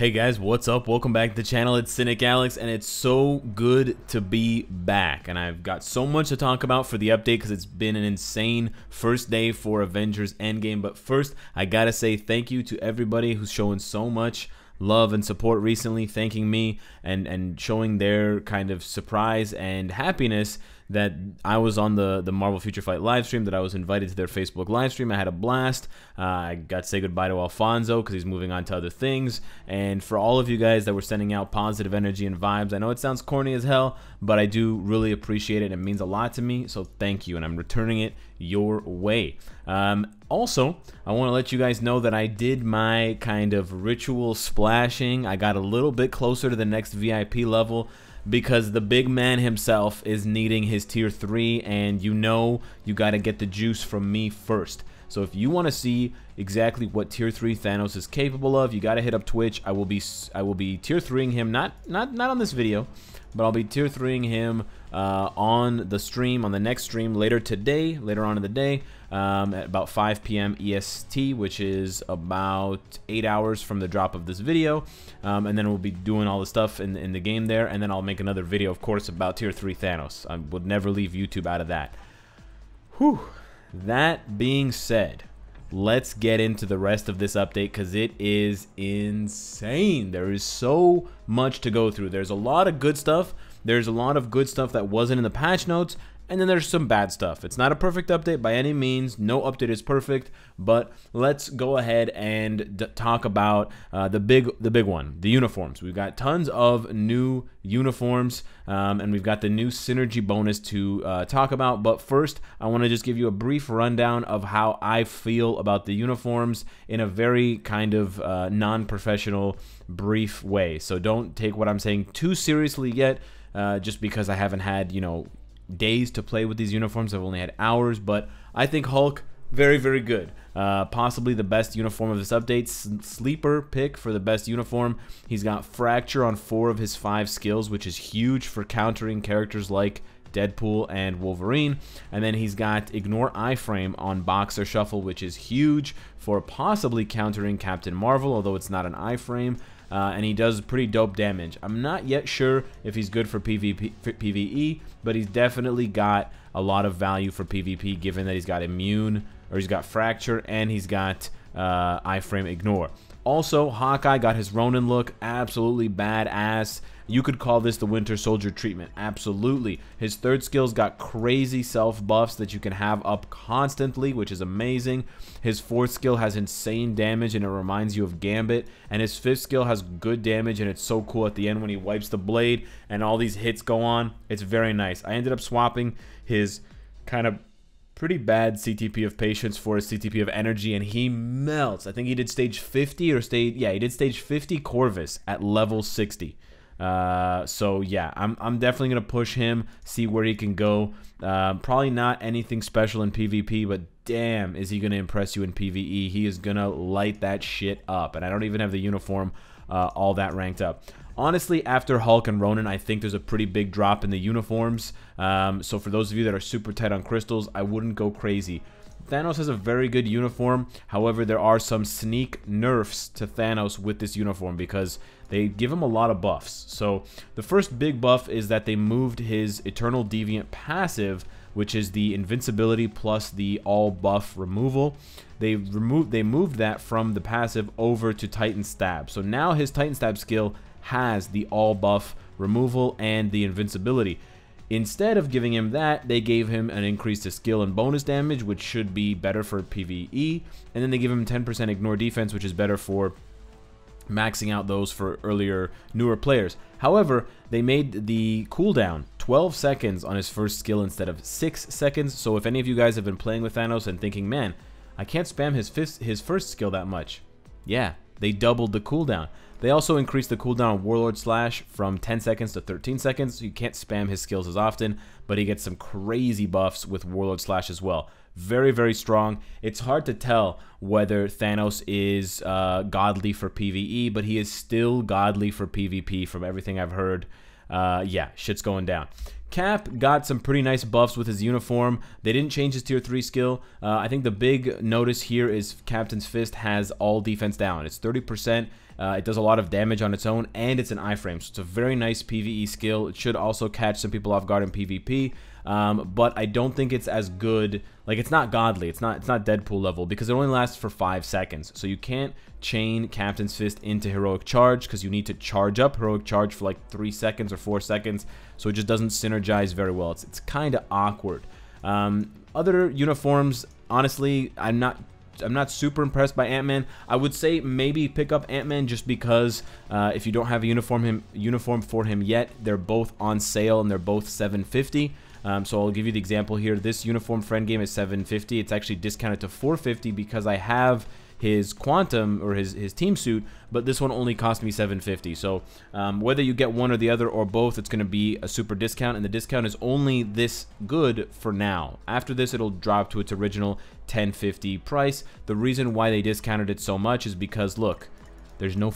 Hey guys, what's up? Welcome back to the channel. It's Cynicalex, and it's so good to be back. And I've got so much to talk about for the update because it's been an insane first day for Avengers Endgame. But first, I gotta say thank you to everybody who's showing so much love and support recently, thanking me and showing their kind of surprise and happiness that I was on the Marvel Future Fight live stream, that I was invited to their Facebook live stream. I had a blast. I got to say goodbye to Alfonso because he's moving on to other things. And for all of you guys that were sending out positive energy and vibes, I know it sounds corny as hell, but I do really appreciate it. It means a lot to me, so thank you, and I'm returning it your way. Also, I want to let you guys know that I did my kind of ritual splashing. I got a little bit closer to the next VIP level, because the big man himself is needing his tier 3, and you know you got to get the juice from me first. So if you want to see exactly what tier 3 Thanos is capable of, you got to hit up Twitch. I will be tier 3ing him, not on this video, but I'll be tier 3ing him on the stream, on the next stream later on in the day, at about 5 p.m. EST, which is about 8 hours from the drop of this video. And then we'll be doing all the stuff in the game there, and then I'll make another video, of course, about tier 3 Thanos. I would never leave YouTube out of that. Whew. That being said, let's get into the rest of this update because it is insane. There is so much to go through. There's a lot of good stuff. There's a lot of good stuff that wasn't in the patch notes, and then there's some bad stuff. It's not a perfect update by any means. No update is perfect, but let's go ahead and talk about the big one, the uniforms. We've got tons of new uniforms, and we've got the new synergy bonus to talk about. But first, I want to just give you a brief rundown of how I feel about the uniforms in a very kind of non-professional, brief way. So don't take what I'm saying too seriously yet, just because I haven't had, you know, days to play with these uniforms. I've only had hours, but I think Hulk, very, very good. Possibly the best uniform of this update. Sleeper pick for the best uniform. He's got Fracture on 4 of his 5 skills, which is huge for countering characters like Deadpool and Wolverine. And then he's got Ignore Iframe on Boxer Shuffle, which is huge for possibly countering Captain Marvel, although it's not an iframe. And he does pretty dope damage. I'm not yet sure if he's good for PvE, but he's definitely got a lot of value for PvP, given that he's got Immune, or he's got Fracture, and he's got Iframe Ignore. Also, Hawkeye got his Ronin look, absolutely badass. You could call this the Winter Soldier treatment, absolutely. His 3rd skill's got crazy self buffs that you can have up constantly, which is amazing. His 4th skill has insane damage, and it reminds you of Gambit. And his 5th skill has good damage, and it's so cool at the end when he wipes the blade and all these hits go on. It's very nice. I ended up swapping his kind of pretty bad CTP of Patience for a CTP of Energy, and he melts. I think he did stage 50 or he did stage 50 Corvus at level 60. So yeah, I'm definitely gonna push him, see where he can go. Probably not anything special in PvP, but damn, is he gonna impress you in PvE. He is gonna light that shit up, and I don't even have the uniform all that ranked up. Honestly, after Hulk and Ronin, I think there's a pretty big drop in the uniforms. So for those of you that are super tight on crystals, I wouldn't go crazy. Thanos has a very good uniform. However, there are some sneak nerfs to Thanos with this uniform because they give him a lot of buffs. So the first big buff is that they moved his Eternal Deviant passive, which is the invincibility plus the all buff removal. They moved that from the passive over to Titan Stab. So now his Titan Stab skill has the all buff removal and the invincibility. Instead of giving him that, they gave him an increase to skill and bonus damage, which should be better for PvE, and then they give him 10% ignore defense, which is better for maxing out those for earlier, newer players. However, they made the cooldown 12 seconds on his first skill instead of 6 seconds, so if any of you guys have been playing with Thanos and thinking, man, I can't spam his first skill that much, yeah, they doubled the cooldown. They also increased the cooldown on Warlord Slash from 10 seconds to 13 seconds, so you can't spam his skills as often, but he gets some crazy buffs with Warlord Slash as well. Very, very strong. It's hard to tell whether Thanos is godly for PvE, but he is still godly for PvP from everything I've heard. Yeah, shit's going down. Cap got some pretty nice buffs with his uniform. They didn't change his tier 3 skill. I think the big notice here is Captain's Fist has all defense down. It's 30%. It does a lot of damage on its own, and it's an iframe, so it's a very nice PvE skill. It should also catch some people off guard in PvP, but I don't think it's as good. Like, it's not godly. It's not Deadpool level, because it only lasts for 5 seconds. So you can't chain Captain's Fist into Heroic Charge, because you need to charge up Heroic Charge for like 3 seconds or 4 seconds. So it just doesn't synergize very well. It's kind of awkward. Other uniforms, honestly, I'm not super impressed by Ant-Man. I would say maybe pick up Ant-Man just because if you don't have a uniform for him yet, they're both on sale and they're both $750. So I'll give you the example here. This uniform for Endgame is $750. It's actually discounted to $450 because I have his Quantum or his team suit, but this one only cost me $750. So whether you get one or the other or both, it's going to be a super discount, and the discount is only this good for now. After this, it'll drop to its original $1050 price. The reason why they discounted it so much is because, look, there's no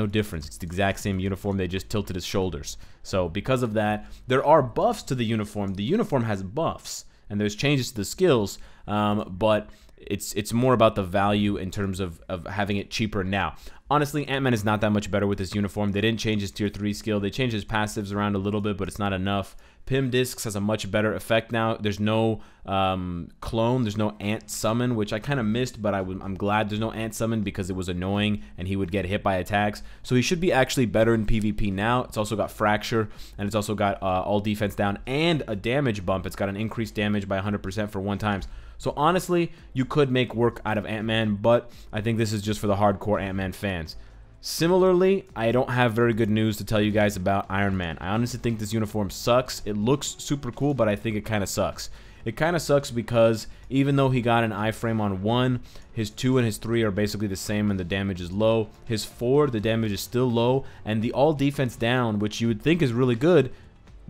difference. It's the exact same uniform. They just tilted his shoulders. So because of that, there are buffs to the uniform. The uniform has buffs, and there's changes to the skills, but it's more about the value in terms of having it cheaper now. Honestly, Ant-Man is not that much better with this uniform. They didn't change his tier 3 skill. They changed his passives around a little bit, but it's not enough. Pim Discs has a much better effect now. There's no clone. There's no Ant Summon, which I kind of missed, but I'm glad there's no Ant Summon because it was annoying and he would get hit by attacks. So he should be actually better in PvP now. It's also got Fracture, and it's also got all defense down and a damage bump. It's got an increased damage by 100% for 1 times. So honestly, you could make work out of Ant-Man, but I think this is just for the hardcore Ant-Man fans. Similarly, I don't have very good news to tell you guys about Iron Man. I honestly think this uniform sucks. It looks super cool, but I think it kind of sucks. It kind of sucks because even though he got an iframe on 1, his 2 and his 3 are basically the same and the damage is low. His 4, the damage is still low, and the all defense down, which you would think is really good,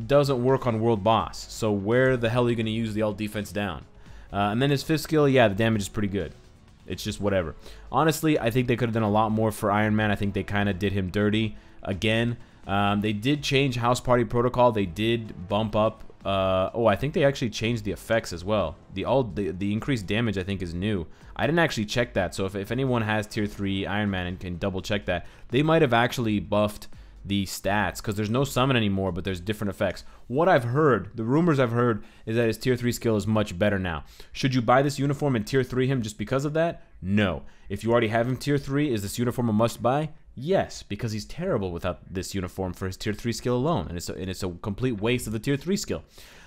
doesn't work on World Boss. So where the hell are you going to use the all defense down? And then his 5th skill, yeah, the damage is pretty good. It's just whatever. Honestly, I think they could have done a lot more for Iron Man. I think they kind of did him dirty again. They did change House Party Protocol. They did bump up. Oh, I think they actually changed the effects as well. The increased damage, I think, is new. I didn't actually check that. So if anyone has tier 3 Iron Man and can double check that, they might have actually buffed the stats, because there's no summon anymore, but there's different effects. What I've heard, the rumors I've heard, is that his tier 3 skill is much better now. Should you buy this uniform and tier 3 him just because of that? No. If you already have him tier 3, is this uniform a must buy? Yes, because he's terrible without this uniform for his tier 3 skill alone, and it's a complete waste of the tier 3 skill.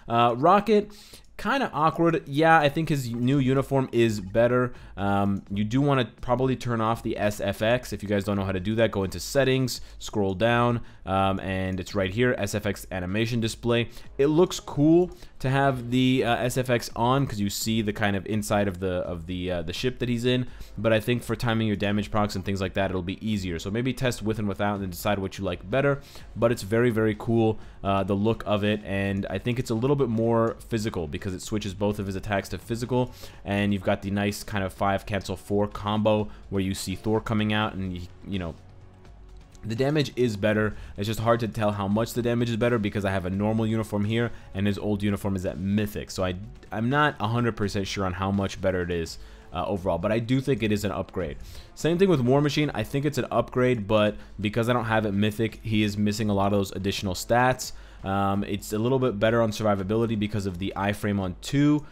Rocket, kind of awkward. Yeah, I think his new uniform is better. You do want to probably turn off the SFX. If you guys don't know how to do that, go into settings, scroll down, and it's right here, SFX animation display. It looks cool to have the SFX on because you see the kind of inside of the ship that he's in, but I think for timing your damage procs and things like that, it'll be easier. So maybe test with and without and then decide what you like better, but it's very, very cool, the look of it, and I think it's a little bit more physical because it switches both of his attacks to physical, and you've got the nice kind of 5 cancel 4 combo where you see Thor coming out, and you know, the damage is better. It's just hard to tell how much the damage is better because I have a normal uniform here and his old uniform is at Mythic, so I'm not 100% sure on how much better it is overall, but I do think it is an upgrade. Same thing with War Machine. I think it's an upgrade, but because I don't have it Mythic, he is missing a lot of those additional stats. It's a little bit better on survivability because of the iframe on 2.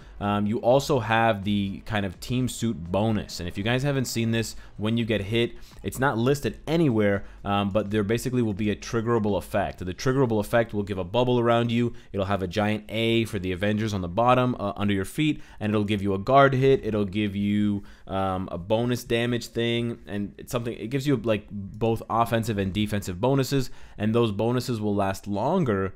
You also have the kind of team suit bonus, and if you guys haven't seen this, when you get hit, it's not listed anywhere, but there basically will be a triggerable effect. The triggerable effect will give a bubble around you. It'll have a giant A for the Avengers on the bottom under your feet, and it'll give you a guard hit. It'll give you a bonus damage thing, and it's something. It gives you like both offensive and defensive bonuses, and those bonuses will last longer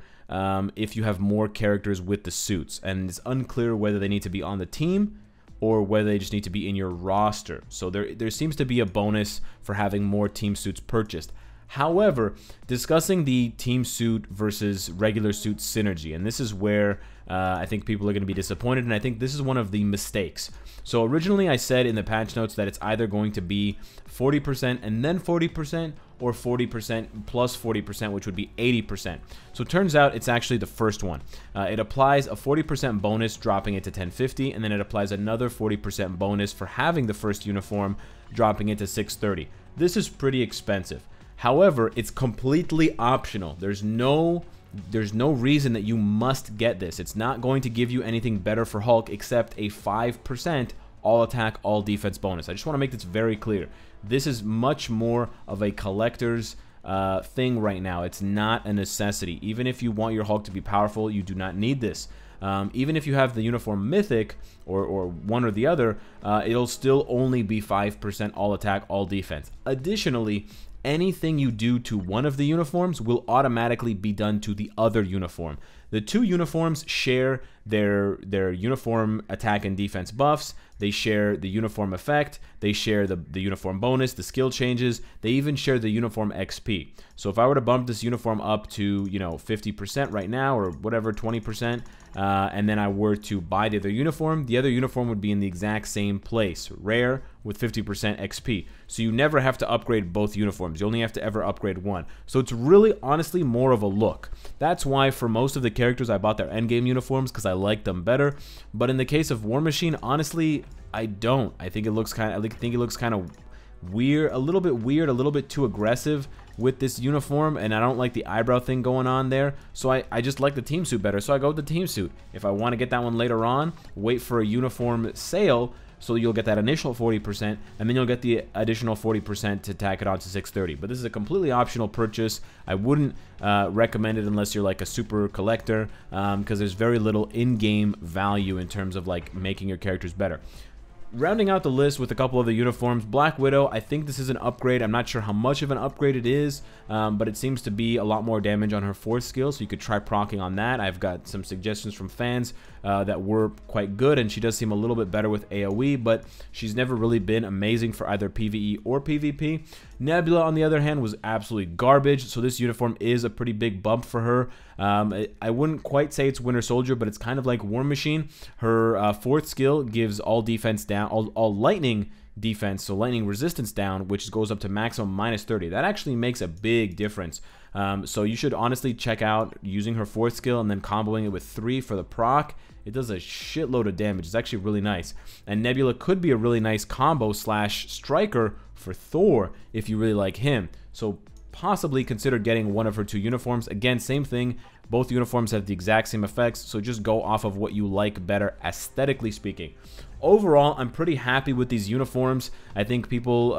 if you have more characters with the suits, and it's unclear whether they need to be on the team or whether they just need to be in your roster. So there seems to be a bonus for having more team suits purchased. However, discussing the team suit versus regular suit synergy, and this is where I think people are going to be disappointed, and I think this is one of the mistakes. So originally I said in the patch notes that it's either going to be 40% and then 40%, or 40% plus 40%, which would be 80%. So it turns out it's actually the first one. It applies a 40% bonus, dropping it to 1050, and then it applies another 40% bonus for having the first uniform, dropping it to 630. This is pretty expensive. However, it's completely optional. There's no reason that you must get this. It's not going to give you anything better for Hulk except a 5% all attack, all defense bonus. I just want to make this very clear. This is much more of a collector's thing right now. It's not a necessity. Even if you want your Hulk to be powerful, you do not need this. Even if you have the uniform mythic or one or the other, it'll still only be 5% all attack, all defense. Additionally, anything you do to one of the uniforms will automatically be done to the other uniform. The two uniforms share their uniform attack and defense buffs. They share the uniform effect. They share the uniform bonus, the skill changes. They even share the uniform XP. So if I were to bump this uniform up to, 50% right now or whatever, 20%, and then I were to buy the other uniform would be in the exact same place, rare with 50% XP. So you never have to upgrade both uniforms. You only have to ever upgrade one. So it's really, honestly, more of a look. That's why for most of the characters I bought their endgame uniforms, because I like them better. But in the case of War Machine, honestly, I don't. I think it looks kind of weird, a little bit too aggressive with this uniform, and I don't like the eyebrow thing going on there. So I just like the team suit better, so I go with the team suit. If I want to get that one later on, wait for a uniform sale, so you'll get that initial 40%, and then you'll get the additional 40% to tack it on to 630. But this is a completely optional purchase. I wouldn't recommend it unless you're like a super collector, because there's very little in-game value in terms of like making your characters better. Rounding out the list with a couple of the uniforms, Black Widow, I think this is an upgrade. I'm not sure how much of an upgrade it is, but it seems to be a lot more damage on her fourth skill, so you could try proccing on that. I've got some suggestions from fans that were quite good, and she does seem a little bit better with AoE, but she's never really been amazing for either PvE or PvP. Nebula, on the other hand, was absolutely garbage, so this uniform is a pretty big bump for her. I wouldn't quite say it's Winter Soldier, but it's kind of like War Machine. Her fourth skill gives all defense down, all lightning defense, so lightning resistance down, which goes up to maximum -30. That actually makes a big difference. So you should honestly check out using her fourth skill and then comboing it with 3 for the proc. It does a shitload of damage. It's actually really nice. And Nebula could be a really nice combo / striker for Thor if you really like him. So possibly consider getting one of her 2 uniforms. Again, same thing. Both uniforms have the exact same effects, so just go off of what you like better, aesthetically speaking. Overall, I'm pretty happy with these uniforms. I think people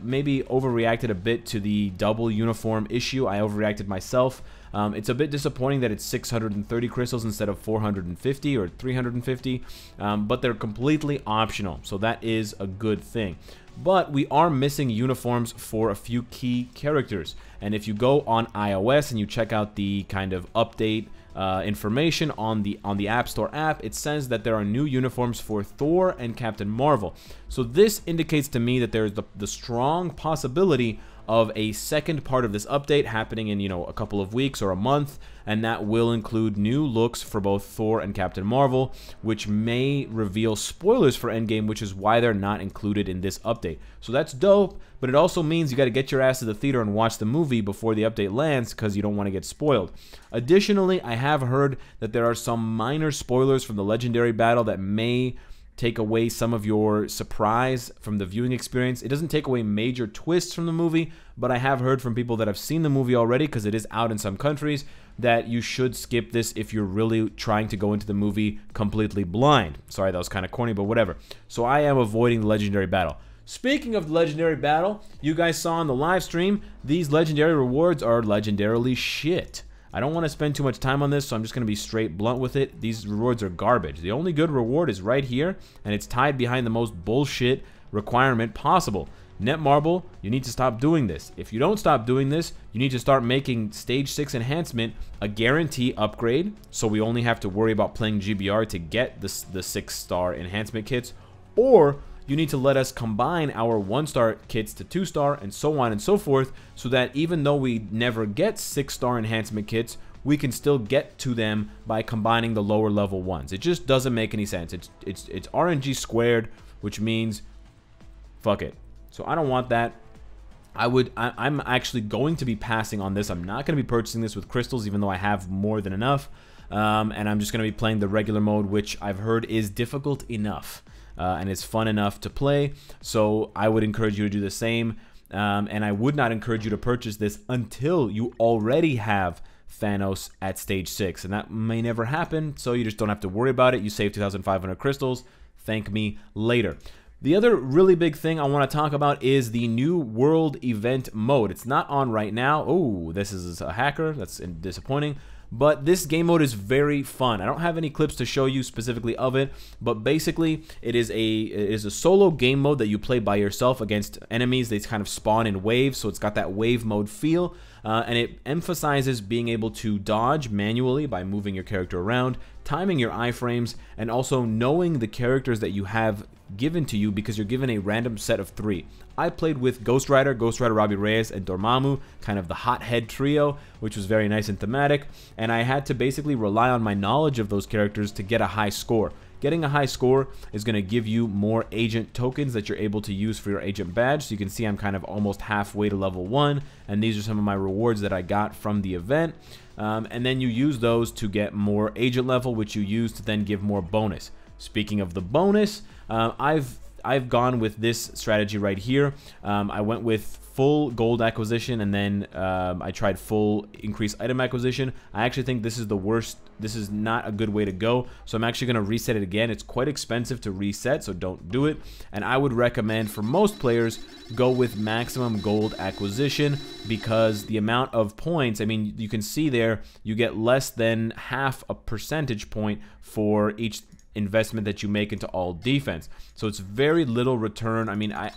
maybe overreacted a bit to the double uniform issue. I overreacted myself. It's a bit disappointing that it's 630 crystals instead of 450 or 350, but they're completely optional, so that is a good thing. But we are missing uniforms for a few key characters, and if you go on iOS and you check out the kind of update information on the App Store app, it says that there are new uniforms for Thor and Captain Marvel. So this indicates to me that there's the strong possibility of a second part of this update happening in, a couple of weeks or a month, and that will include new looks for both Thor and Captain Marvel, which may reveal spoilers for Endgame, which is why they're not included in this update. So that's dope, but it also means you got to get your ass to the theater and watch the movie before the update lands, because you don't want to get spoiled. Additionally, I have heard that there are some minor spoilers from the Legendary Battle that may take away some of your surprise from the viewing experience. It doesn't take away major twists from the movie, but I have heard from people that have seen the movie already, because it is out in some countries, that you should skip this if you're really trying to go into the movie completely blind. Sorry, that was kind of corny, but whatever. So I am avoiding the Legendary Battle. Speaking of the Legendary Battle, you guys saw on the live stream, these Legendary rewards are legendarily shit. I don't want to spend too much time on this, so I'm just going to be straight blunt with it. These rewards are garbage. The only good reward is right here, and it's tied behind the most bullshit requirement possible. Netmarble, you need to stop doing this. If you don't stop doing this, you need to start making Stage 6 Enhancement a guarantee upgrade, so we only have to worry about playing GBR to get the 6-star enhancement kits, or you need to let us combine our 1-star kits to 2-star and so on and so forth, so that even though we never get 6-star enhancement kits, we can still get to them by combining the lower level ones. It just doesn't make any sense. It's RNG squared, which means fuck it. So I don't want that. I'm actually going to be passing on this. I'm not going to be purchasing this with crystals, even though I have more than enough. And I'm just going to be playing the regular mode, which I've heard is difficult enough. And it's fun enough to play, so I would encourage you to do the same. and I would not encourage you to purchase this until you already have Thanos at stage 6, and that may never happen, so you just don't have to worry about it. You save 2,500 crystals. Thank me later. The other really big thing I want to talk about is the new world event mode. It's not on right now. Oh, this is a hacker. That's disappointing. But this game mode is very fun. I don't have any clips to show you specifically of it, but basically it is a solo game mode that you play by yourself against enemies. They kind of spawn in waves, so it's got that wave mode feel, and it emphasizes being able to dodge manually by moving your character around, timing your iframes, and also knowing the characters that you have given to you because you're given a random set of 3. I played with Ghost Rider, Robbie Reyes, and Dormammu, kind of the hothead trio, which was very nice and thematic, and I had to basically rely on my knowledge of those characters to get a high score. Getting a high score is going to give you more agent tokens that you're able to use for your agent badge. So you can see I'm kind of almost halfway to level 1, and these are some of my rewards that I got from the event. And then you use those to get more agent level, which you use to then give more bonus. Speaking of the bonus, I've gone with this strategy right here. I went with full gold acquisition, and then I tried full increased item acquisition. I actually think this is the worst. This is not a good way to go, so I'm actually going to reset it again. It's quite expensive to reset, so don't do it. And I would recommend for most players, go with maximum gold acquisition, because the amount of points, I mean, you can see there, you get less than half a percentage point for each investment that you make into all defense. So it's very little return. I mean, I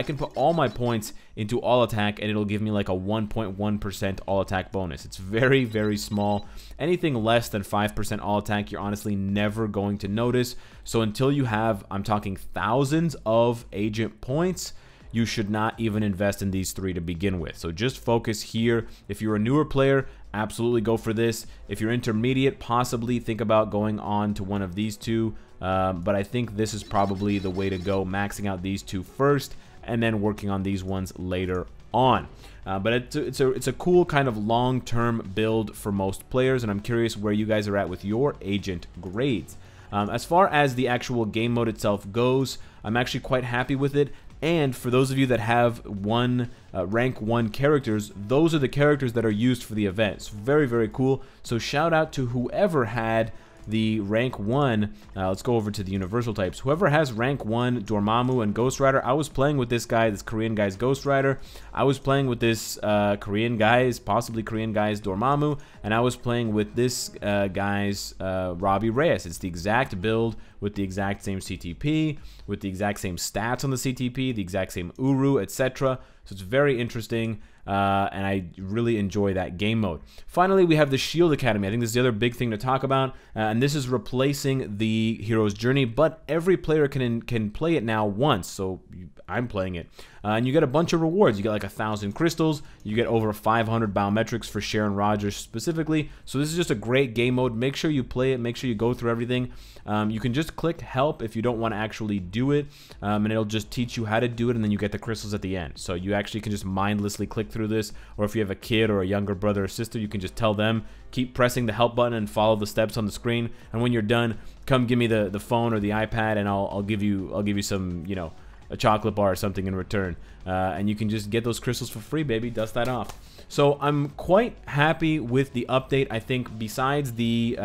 can put all my points into all attack, and it'll give me like a 1.1% all attack bonus. It's very, very small. Anything less than 5% all attack, you're honestly never going to notice. So until you have, I'm talking thousands of agent points, you should not even invest in these 3 to begin with. So just focus here. If you're a newer player, absolutely go for this. If you're intermediate, possibly think about going on to one of these 2. But I think this is probably the way to go, maxing out these 2 first and then working on these ones later on. But it's a cool kind of long-term build for most players, and I'm curious where you guys are at with your agent grades. As far as the actual game mode itself goes, I'm actually quite happy with it. And for those of you that have rank 1 characters, those are the characters that are used for the event. It's very, very cool. So shout out to whoever had the rank 1, let's go over to the universal types. Whoever has rank 1 Dormammu and Ghost Rider, I was playing with this guy, this Korean guy's Ghost Rider. I was playing with this possibly Korean guy's Dormammu, and I was playing with this guy's Robbie Reyes. It's the exact build with the exact same CTP, with the exact same stats on the CTP, the exact same Uru, etc. So it's very interesting. And I really enjoy that game mode. Finally, we have the Shield Academy. I think this is the other big thing to talk about, and this is replacing the Hero's Journey, but every player can play it now once, so I'm playing it. And you get a bunch of rewards. You get like 1,000 crystals, you get over 500 biometrics for Sharon Rogers specifically, so this is just a great game mode. Make sure you play it, make sure you go through everything. You can just click help if you don't want to actually do it, and it'll just teach you how to do it, and then you get the crystals at the end. So you actually can just mindlessly click through this, or if you have a kid or a younger brother or sister, you can just tell them, keep pressing the help button and follow the steps on the screen, and when you're done, come give me the phone or the iPad, and I'll give you some, you know, a chocolate bar or something in return, and you can just get those crystals for free, baby. Dust that off. So I'm quite happy with the update. I think besides the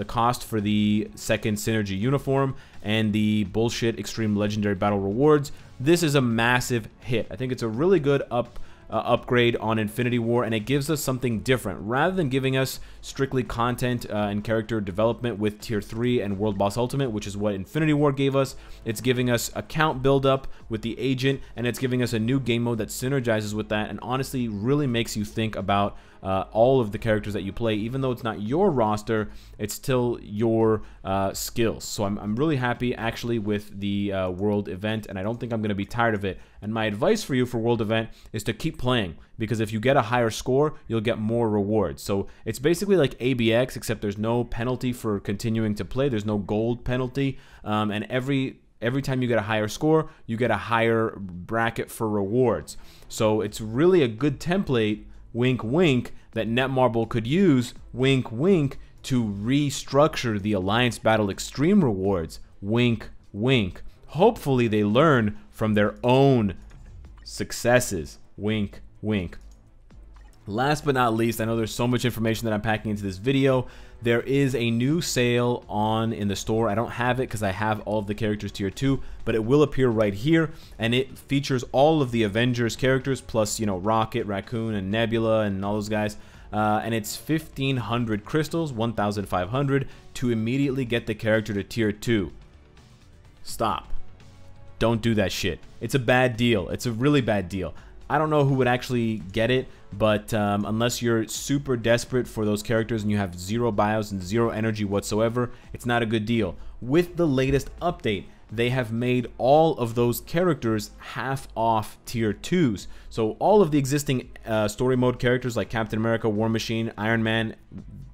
cost for the second Synergy uniform and the bullshit Extreme Legendary Battle rewards, this is a massive hit. I think it's a really good upgrade on Infinity War, and it gives us something different. Rather than giving us strictly content and character development with Tier 3 and World Boss Ultimate, which is what Infinity War gave us, it's giving us account build-up with the agent, and it's giving us a new game mode that synergizes with that, and honestly really makes you think about all of the characters that you play. Even though it's not your roster, it's still your skills. So I'm really happy actually with the World event, and I don't think I'm going to be tired of it. And my advice for you for World event is to keep playing, because if you get a higher score, you'll get more rewards. So it's basically like ABX, except there's no penalty for continuing to play. There's no gold penalty, and every time you get a higher score, you get a higher bracket for rewards. So it's really a good template, wink wink, that Netmarble could use, wink wink, to restructure the Alliance Battle Extreme rewards, wink wink. Hopefully they learn from their own successes. Wink, wink. Last but not least, I know there's so much information that I'm packing into this video. There is a new sale on in the store. I don't have it because I have all of the characters tier 2, but it will appear right here, and it features all of the Avengers characters plus, you know, Rocket, Raccoon, and Nebula, and all those guys. And it's 1,500 crystals, 1,500 to immediately get the character to tier 2. Stop. Don't do that shit. It's a bad deal. It's a really bad deal. I don't know who would actually get it, but unless you're super desperate for those characters and you have 0 bios and 0 energy whatsoever, it's not a good deal. With the latest update, they have made all of those characters half off tier 2s. So all of the existing story mode characters like Captain America, War Machine, Iron Man,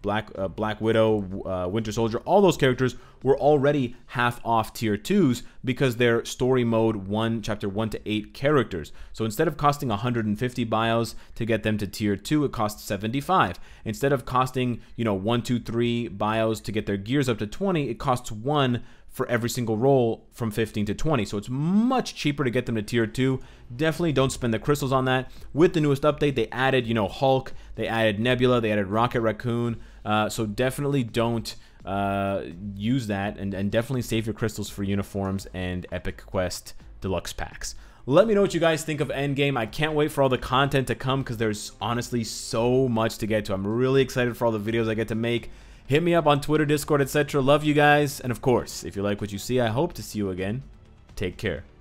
Black Widow, Winter Soldier, all those characters were already half off tier 2s because they're story mode chapter 1 to 8 characters. So instead of costing 150 bios to get them to tier 2, it costs 75. Instead of costing, you know, 1, 2, 3 bios to get their gears up to 20, it costs 1 for every single roll from 15 to 20. So it's much cheaper to get them to tier 2. Definitely don't spend the crystals on that. With the newest update, they added, you know, Hulk, they added Nebula, they added Rocket Raccoon. So definitely don't use that, and definitely save your crystals for uniforms and Epic Quest deluxe packs. Let me know what you guys think of Endgame. I can't wait for all the content to come because there's honestly so much to get to. I'm really excited for all the videos I get to make. Hit me up on Twitter, Discord, etc. Love you guys. And of course, if you like what you see, I hope to see you again. Take care.